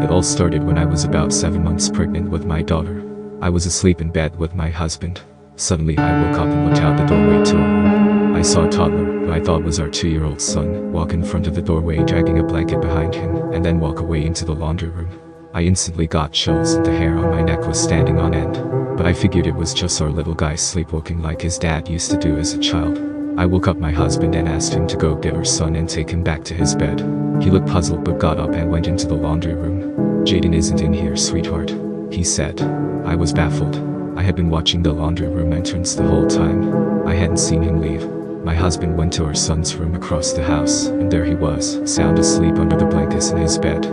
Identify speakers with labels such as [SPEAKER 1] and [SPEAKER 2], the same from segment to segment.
[SPEAKER 1] It all started when I was about 7 months pregnant with my daughter. I was asleep in bed with my husband. Suddenly I woke up and looked out the doorway to our room. I saw a toddler, who I thought was our 2-year-old son, walk in front of the doorway dragging a blanket behind him, and then walk away into the laundry room. I instantly got chills and the hair on my neck was standing on end. But I figured it was just our little guy sleepwalking like his dad used to do as a child. I woke up my husband and asked him to go get our son and take him back to his bed. He looked puzzled but got up and went into the laundry room. "Jaden isn't in here, sweetheart," he said. I was baffled. I had been watching the laundry room entrance the whole time. I hadn't seen him leave. My husband went to our son's room across the house, and there he was, sound asleep under the blankets in his bed.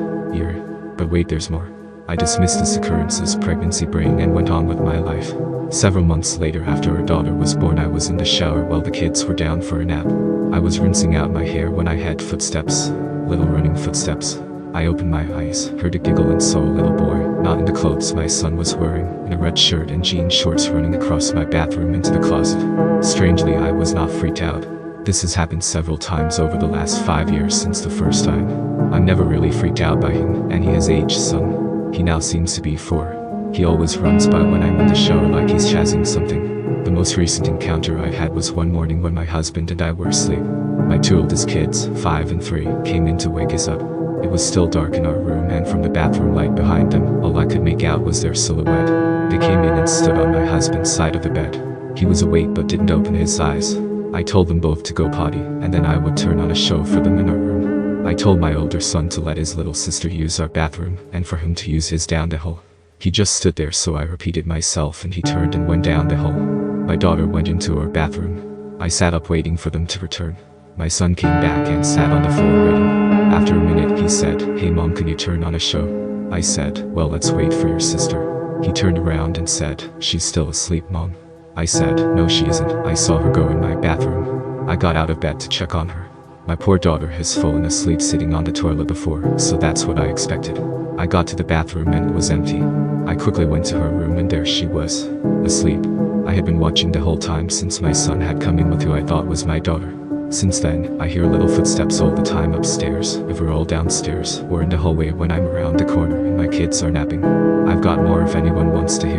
[SPEAKER 1] But wait, there's more. I dismissed this occurrence as pregnancy brain and went on with my life. Several months later, after our daughter was born, I was in the shower while the kids were down for a nap. I was rinsing out my hair when I heard footsteps, little running footsteps. I opened my eyes, heard a giggle, and saw a little boy, not in the clothes my son was wearing, in a red shirt and jean shorts, running across my bathroom into the closet. Strangely, I was not freaked out. This has happened several times over the last 5 years since the first time. I'm never really freaked out by him, and he has aged some. He now seems to be 4. He always runs by when I'm in the shower like he's chasing something. The most recent encounter I had was one morning when my husband and I were asleep. My 2 oldest kids, 5 and 3, came in to wake us up. It was still dark in our room, and from the bathroom light behind them, all I could make out was their silhouette. They came in and stood on my husband's side of the bed. He was awake but didn't open his eyes. I told them both to go potty, and then I would turn on a show for them in our room. I told my older son to let his little sister use our bathroom, and for him to use his down the hall. He just stood there, so I repeated myself, and he turned and went down the hall. My daughter went into our bathroom. I sat up waiting for them to return. My son came back and sat on the floor waiting. After a minute he said, "Hey mom, can you turn on a show?" I said, "Well, let's wait for your sister." He turned around and said, "She's still asleep, mom." I said, "No, she isn't. I saw her go in my bathroom." I got out of bed to check on her. My poor daughter has fallen asleep sitting on the toilet before, so that's what I expected. I got to the bathroom and it was empty. I quickly went to her room and there she was, asleep. I had been watching the whole time since my son had come in with who I thought was my daughter. Since then, I hear little footsteps all the time upstairs, if we're all downstairs, or in the hallway when I'm around the corner and my kids are napping. I've got more if anyone wants to hear.